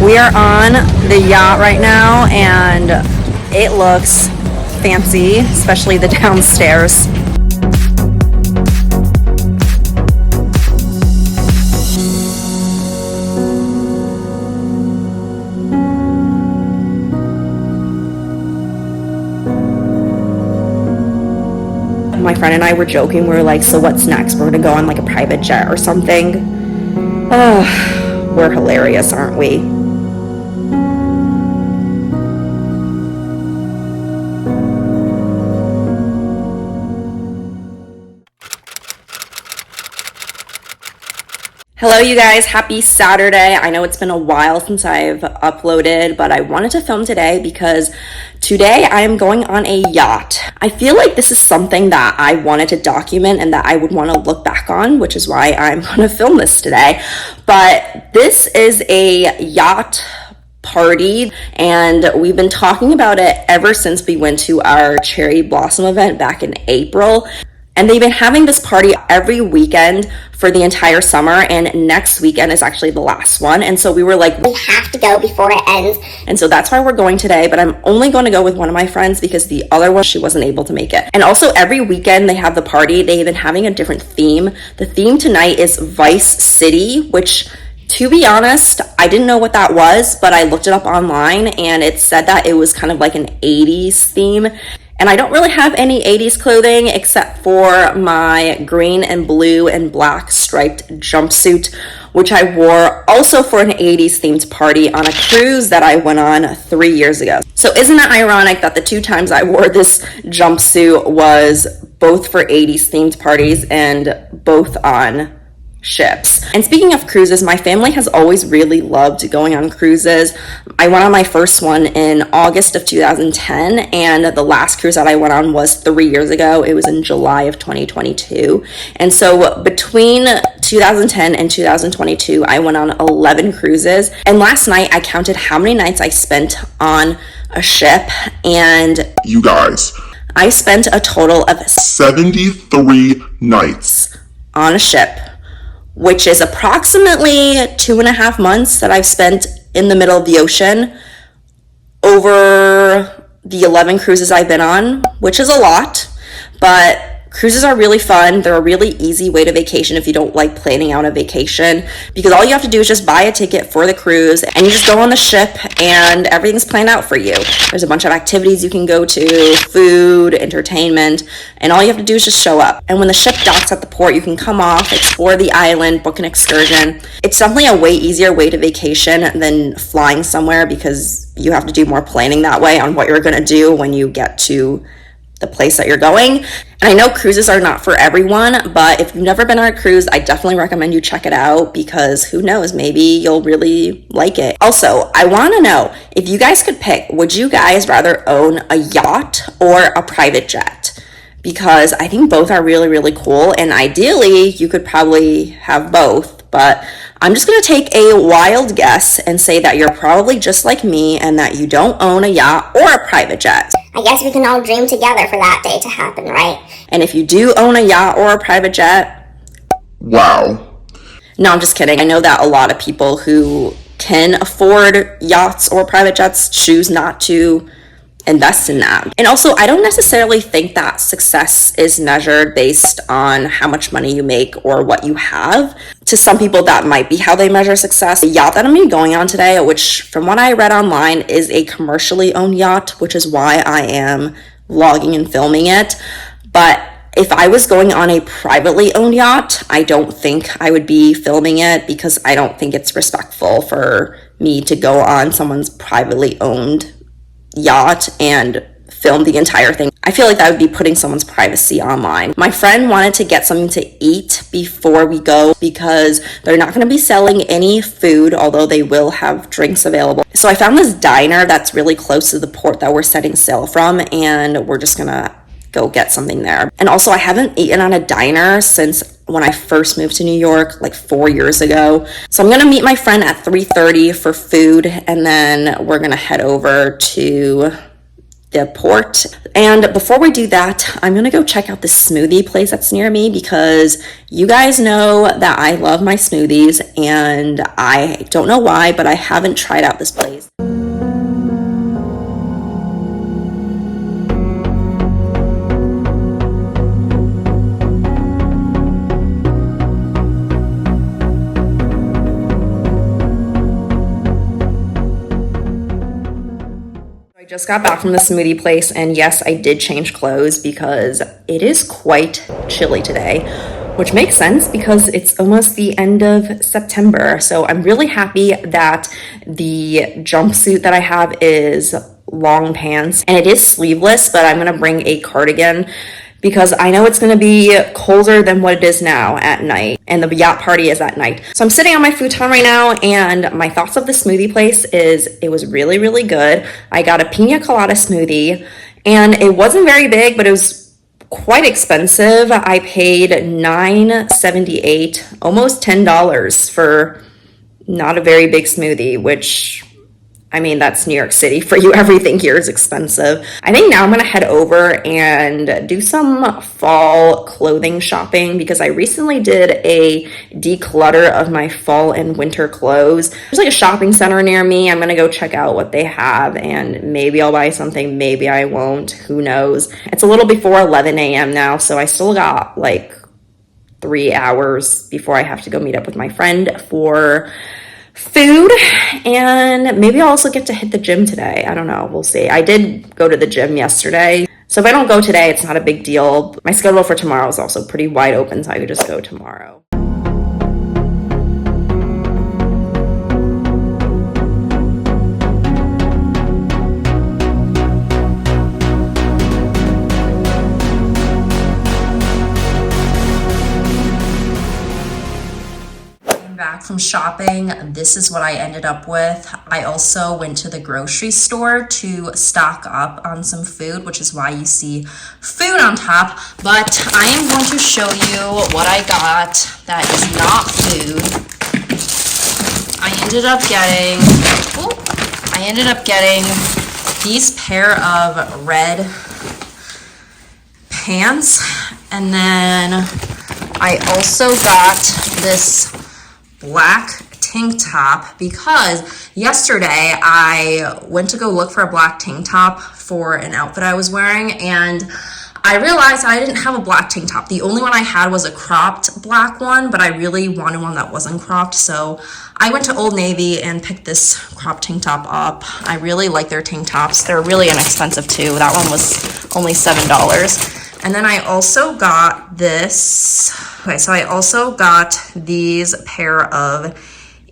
We are on the yacht right now, and it looks fancy, especially the downstairs. My friend and I were joking. We were like, so what's next? We're gonna go on like a private jet or something. Oh, we're hilarious, aren't we? Hello you guys, happy Saturday. I know it's been a while since I've uploaded, but I wanted to film today because today I am going on a yacht. I feel like this is something that I wanted to document and that I would want to look back on, which is why I'm going to film this today. But this is a yacht party, and we've been talking about it ever since we went to our cherry blossom event back in April. And they've been having this party every weekend for the entire summer, and next weekend is actually the last one. And so we were like, we have to go before it ends. And so that's why we're going today, but I'm only going to go with one of my friends because the other one, she wasn't able to make it. And also every weekend they have the party, they've been having a different theme. The theme tonight is Vice City, which, to be honest, I didn't know what that was, but I looked it up online and it said that it was kind of like an 80s theme. And I don't really have any 80s clothing except for my green and blue and black striped jumpsuit, which I wore also for an 80s themed party on a cruise that I went on 3 years ago. So isn't it ironic that the 2 times I wore this jumpsuit was both for 80s themed parties and both on ships? And speaking of cruises, my family has always really loved going on cruises. I went on my first one in August of 2010, and the last cruise that I went on was 3 years ago. It was in July of 2022. And so between 2010 and 2022, I went on 11 cruises. And last night I counted how many nights I spent on a ship, and you guys, I spent a total of 73 nights on a ship, which is approximately 2.5 months that I've spent in the middle of the ocean over the 11 cruises I've been on, which is a lot. But cruises are really fun. They're a really easy way to vacation if you don't like planning out a vacation, because all you have to do is just buy a ticket for the cruise and you just go on the ship and everything's planned out for you. There's a bunch of activities you can go to, food, entertainment, and all you have to do is just show up. And when the ship docks at the port, you can come off, explore the island, book an excursion. It's definitely a way easier way to vacation than flying somewhere, because you have to do more planning that way on what you're going to do when you get to the place that you're going. And I know cruises are not for everyone, but if you've never been on a cruise, I definitely recommend you check it out, because who knows, maybe you'll really like it. Also, I want to know, if you guys could pick, would you guys rather own a yacht or a private jet? Because I think both are really, really cool, and ideally you could probably have both, but I'm just going to take a wild guess and say that you're probably just like me and that you don't own a yacht or a private jet. I guess we can all dream together for that day to happen, right? And if you do own a yacht or a private jet, wow. No, I'm just kidding. I know that a lot of people who can afford yachts or private jets choose not to invest in that. And also, I don't necessarily think that success is measured based on how much money you make or what you have. To some people, that might be how they measure success. The yacht that I'm going to be going on today, which from what I read online is a commercially owned yacht, which is why I am vlogging and filming it. But if I was going on a privately owned yacht, I don't think I would be filming it, because I don't think it's respectful for me to go on someone's privately owned yacht and film the entire thing. I feel like that would be putting someone's privacy online. My friend wanted to get something to eat before we go, because they're not going to be selling any food, although they will have drinks available. So I found this diner that's really close to the port that we're setting sail from, and we're just gonna go get something there. And also, I haven't eaten at a diner since when I first moved to New York like 4 years ago. So I'm gonna meet my friend at 3:30 for food, and then we're gonna head over to the port. And before we do that, I'm gonna go check out this smoothie place that's near me because you guys know that I love my smoothies, and I don't know why, but I haven't tried out this place. Just got back from the smoothie place, and yes, I did change clothes because it is quite chilly today, which makes sense because it's almost the end of September. So I'm really happy that the jumpsuit that I have is long pants and it is sleeveless, but I'm gonna bring a cardigan because I know it's going to be colder than what it is now at night, and the yacht party is at night. So I'm sitting on my futon right now, and my thoughts of the smoothie place is it was really, really good. I got a pina colada smoothie, and it wasn't very big, but it was quite expensive. I paid $9.78, almost $10 for not a very big smoothie, which, I mean, that's New York City for you. Everything here is expensive. I think now I'm going to head over and do some fall clothing shopping because I recently did a declutter of my fall and winter clothes. There's like a shopping center near me. I'm going to go check out what they have, and maybe I'll buy something. Maybe I won't. Who knows? It's a little before 11 a.m. now, so I still got like 3 hours before I have to go meet up with my friend for food, and maybe I'll also get to hit the gym today. I don't know, we'll see. I did go to the gym yesterday, so if I don't go today, it's not a big deal. My schedule for tomorrow is also pretty wide open, so I could just go tomorrow. Back from shopping, this is what I ended up with. I also went to the grocery store to stock up on some food, which is why you see food on top, but I am going to show you what I got that is not food. I ended up getting these pair of red pants, and then I also got this black tank top because yesterday I went to go look for a black tank top for an outfit I was wearing, and I realized I didn't have a black tank top. The only one I had was a cropped black one, but I really wanted one that wasn't cropped, so I went to Old Navy and picked this cropped tank top up. I really like their tank tops. They're really inexpensive too. That one was only $7. And then I also got this. Okay, so I also got these pair of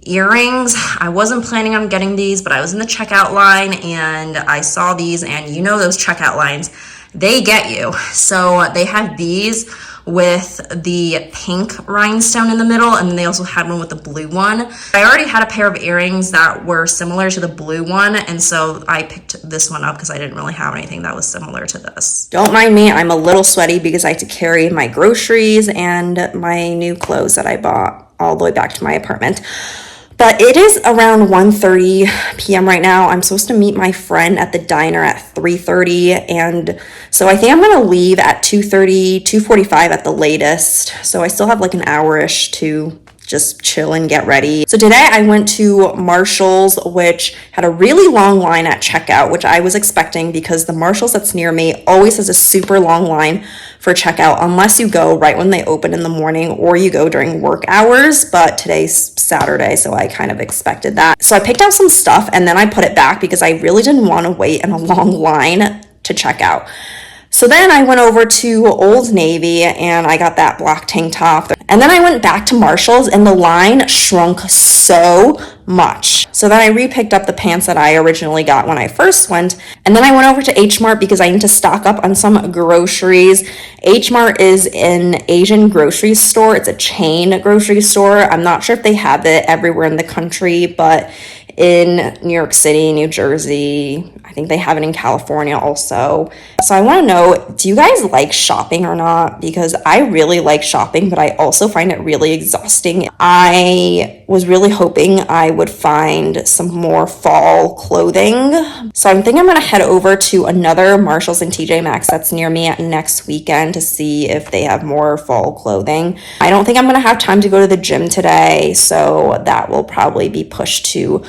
earrings. I wasn't planning on getting these, but I was in the checkout line and I saw these, and you know those checkout lines, they get you. So they had these with the pink rhinestone in the middle, and then they also had one with the blue one. I already had a pair of earrings that were similar to the blue one, and so I picked this one up because I didn't really have anything that was similar to this. Don't mind me, I'm a little sweaty because I had to carry my groceries and my new clothes that I bought all the way back to my apartment. But it is around 1:30 p.m. right now. I'm supposed to meet my friend at the diner at 3:30, and so I think I'm going to leave at 2:30, 2:45 at the latest. So I still have like an hour-ish to just chill and get ready. So today I went to Marshall's, which had a really long line at checkout, which I was expecting because the Marshall's that's near me always has a super long line for checkout unless you go right when they open in the morning or you go during work hours. But today's Saturday, so I kind of expected that. So I picked out some stuff and then I put it back because I really didn't want to wait in a long line to check out. So then I went over to Old Navy and I got that black tank top. And then I went back to Marshall's and the line shrunk so much. So then I re-picked up the pants that I originally got when I first went. And then I went over to H Mart because I need to stock up on some groceries. H Mart is an Asian grocery store. It's a chain grocery store. I'm not sure if they have it everywhere in the country, but in New York City, New Jersey, I think they have it in California also. So I want to know, do you guys like shopping or not? Because I really like shopping, but I also find it really exhausting. I was really hoping I would find some more fall clothing. So I think I'm gonna head over to another Marshalls and TJ Maxx that's near me next weekend to see if they have more fall clothing. I don't think I'm gonna have time to go to the gym today, so that will probably be pushed to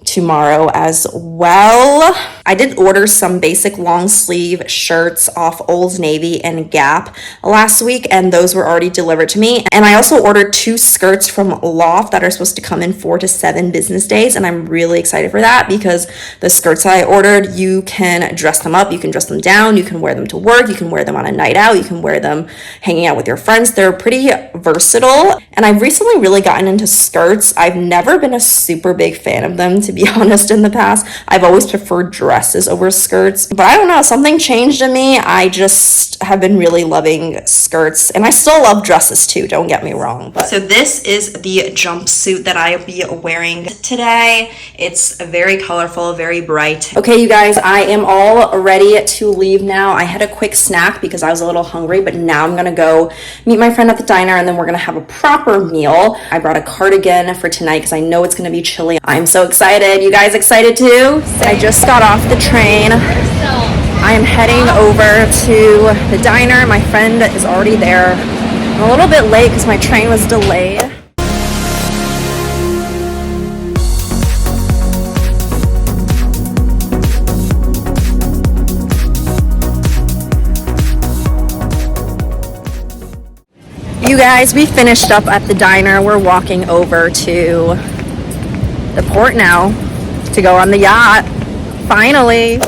tomorrow as well. I did order some basic long sleeve shirts off Old Navy and Gap last week, and those were already delivered to me. And I also ordered 2 skirts from Loft that are supposed to come in 4 to 7 business days, and I'm really excited for that because the skirts that I ordered, you can dress them up, you can dress them down, you can wear them to work, you can wear them on a night out, you can wear them hanging out with your friends. They're pretty versatile, and I've recently really gotten into skirts. I've never been a super big fan of them, to be honest. In the past, I've always preferred dresses over skirts, but I don't know, something changed in me. I just have been really loving skirts, and I still love dresses too, don't get me wrong. But so this is the jumpsuit that I'll be wearing today. It's very colorful, very bright. Okay, you guys, I am all ready to leave now. I had a quick snack because I was a little hungry, but now I'm gonna go meet my friend at the diner, and then we're gonna have a proper meal. I brought a cardigan for tonight because I know it's gonna be chilly. I'm so excited. You guys excited too? I just got off the train. I am heading over to the diner. My friend is already there. I'm a little bit late because my train was delayed. You guys, we finished up at the diner. We're walking over to the port now to go on the yacht. Finally.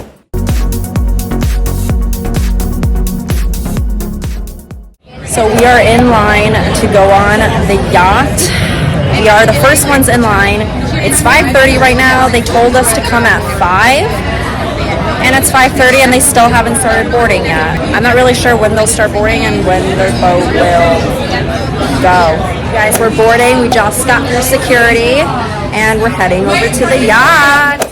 So we are in line to go on the yacht. We are the first ones in line. It's 5:30 right now. They told us to come at 5. And it's 5:30 and they still haven't started boarding yet. I'm not really sure when they'll start boarding and when their boat will go. Guys, we're boarding. We just got through security and we're heading over to the yacht.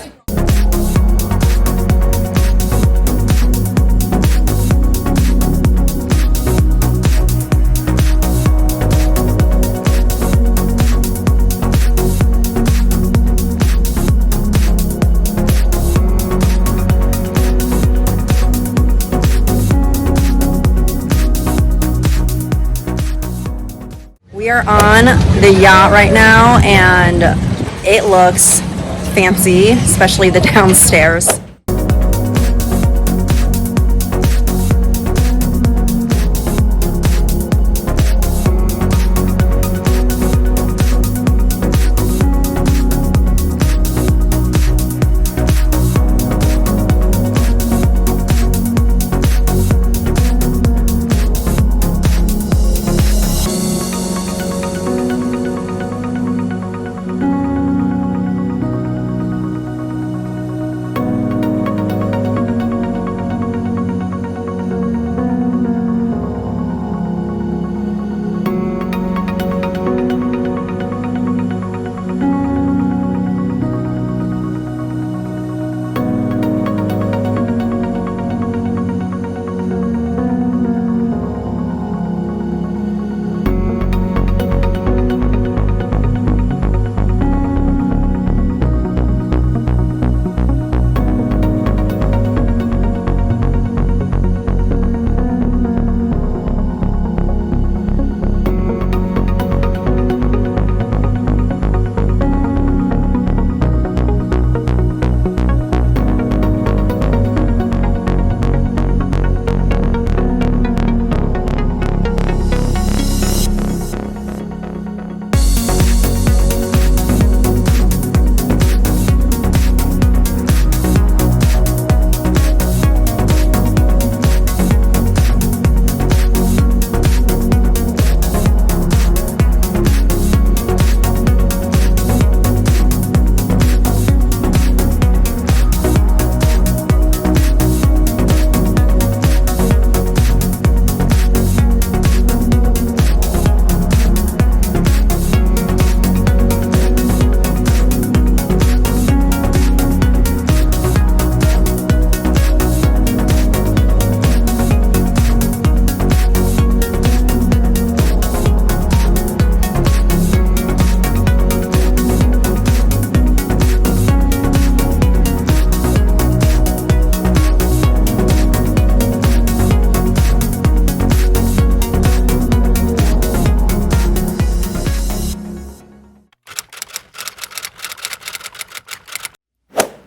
We are on the yacht right now and it looks fancy, especially the downstairs.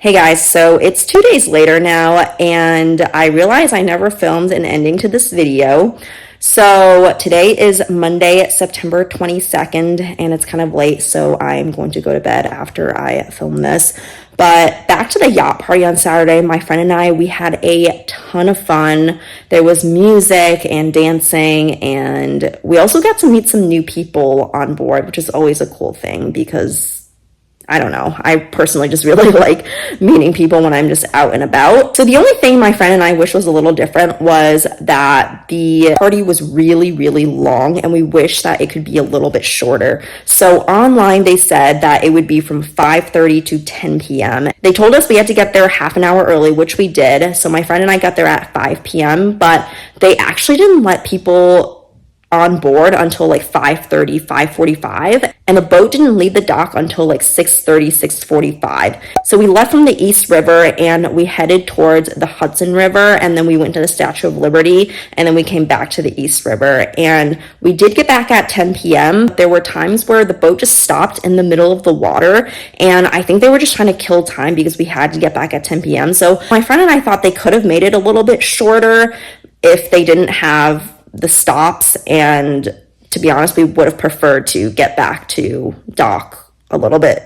Hey guys, so it's 2 days later now, and I realize I never filmed an ending to this video. So today is Monday, September 22nd, and it's kind of late, so I'm going to go to bed after I film this. But back to the yacht party on Saturday, my friend and I, we had a ton of fun. There was music and dancing, and we also got to meet some new people on board, which is always a cool thing because I don't know. I personally just really like meeting people when I'm just out and about. So the only thing my friend and I wish was a little different was that the party was really, really long, and we wish that it could be a little bit shorter. So online they said that it would be from 5:30 to 10 p.m. They told us we had to get there half an hour early, which we did. So my friend and I got there at 5 p.m., but they actually didn't let people on board until like 5:30, 5:45, and the boat didn't leave the dock until like 6:30, 6:45. So we left from the East River and we headed towards the Hudson River, and then we went to the Statue of Liberty, and then we came back to the East River. And we did get back at 10 p.m. There were times where the boat just stopped in the middle of the water, and I think they were just trying to kill time because we had to get back at 10 p.m. So my friend and I thought they could have made it a little bit shorter if they didn't have the stops, and to be honest, we would have preferred to get back to dock a little bit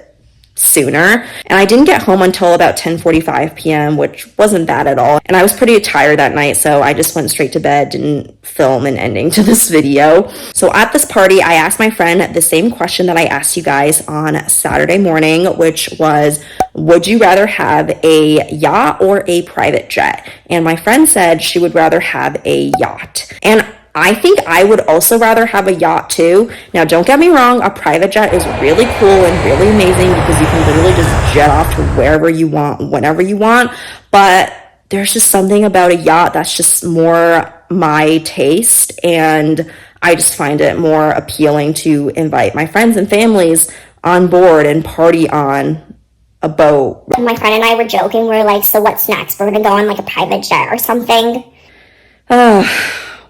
sooner. And I didn't get home until about 10:45 p.m., which wasn't bad at all. And I was pretty tired that night, so I just went straight to bed, didn't film an ending to this video. So at this party, I asked my friend the same question that I asked you guys on Saturday morning, which was, would you rather have a yacht or a private jet? And my friend said she would rather have a yacht. And I think I would also rather have a yacht too. Now, don't get me wrong, a private jet is really cool and really amazing because you can literally just jet off to wherever you want, whenever you want. But there's just something about a yacht that's just more my taste, and I just find it more appealing to invite my friends and families on board and party on a boat. My friend and I were joking. We were like, so what's next? We're going to go on like a private jet or something.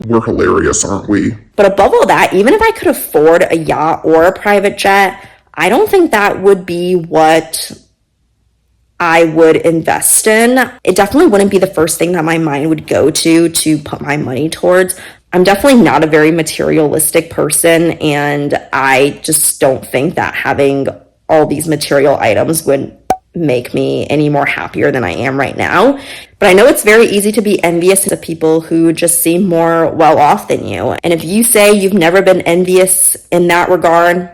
We're hilarious, aren't we? But above all that, even if I could afford a yacht or a private jet, I don't think that would be what I would invest in. It definitely wouldn't be the first thing that my mind would go to put my money towards. I'm definitely not a very materialistic person, and I just don't think that having all these material items would make me any more happier than I am right now. But I know it's very easy to be envious of people who just seem more well off than you. And if you say you've never been envious in that regard,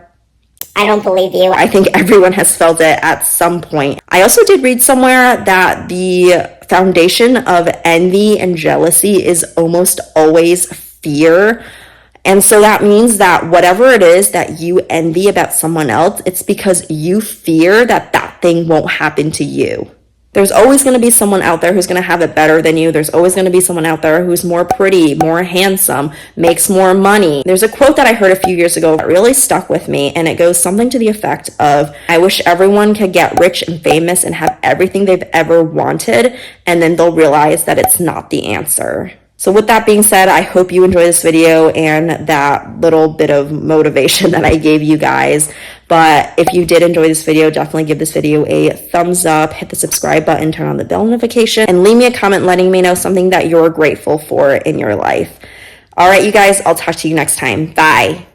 I don't believe you. I think everyone has felt it at some point. I also did read somewhere that the foundation of envy and jealousy is almost always fear. And so that means that whatever it is that you envy about someone else, it's because you fear that that thing won't happen to you. There's always going to be someone out there who's going to have it better than you. There's always going to be someone out there who's more pretty, more handsome, makes more money. There's a quote that I heard a few years ago that really stuck with me, and it goes something to the effect of, I wish everyone could get rich and famous and have everything they've ever wanted, and then they'll realize that it's not the answer. So with that being said, I hope you enjoy this video and that little bit of motivation that I gave you guys. But if you did enjoy this video, definitely give this video a thumbs up, hit the subscribe button, turn on the bell notification, and leave me a comment letting me know something that you're grateful for in your life. All right, you guys, I'll talk to you next time. Bye.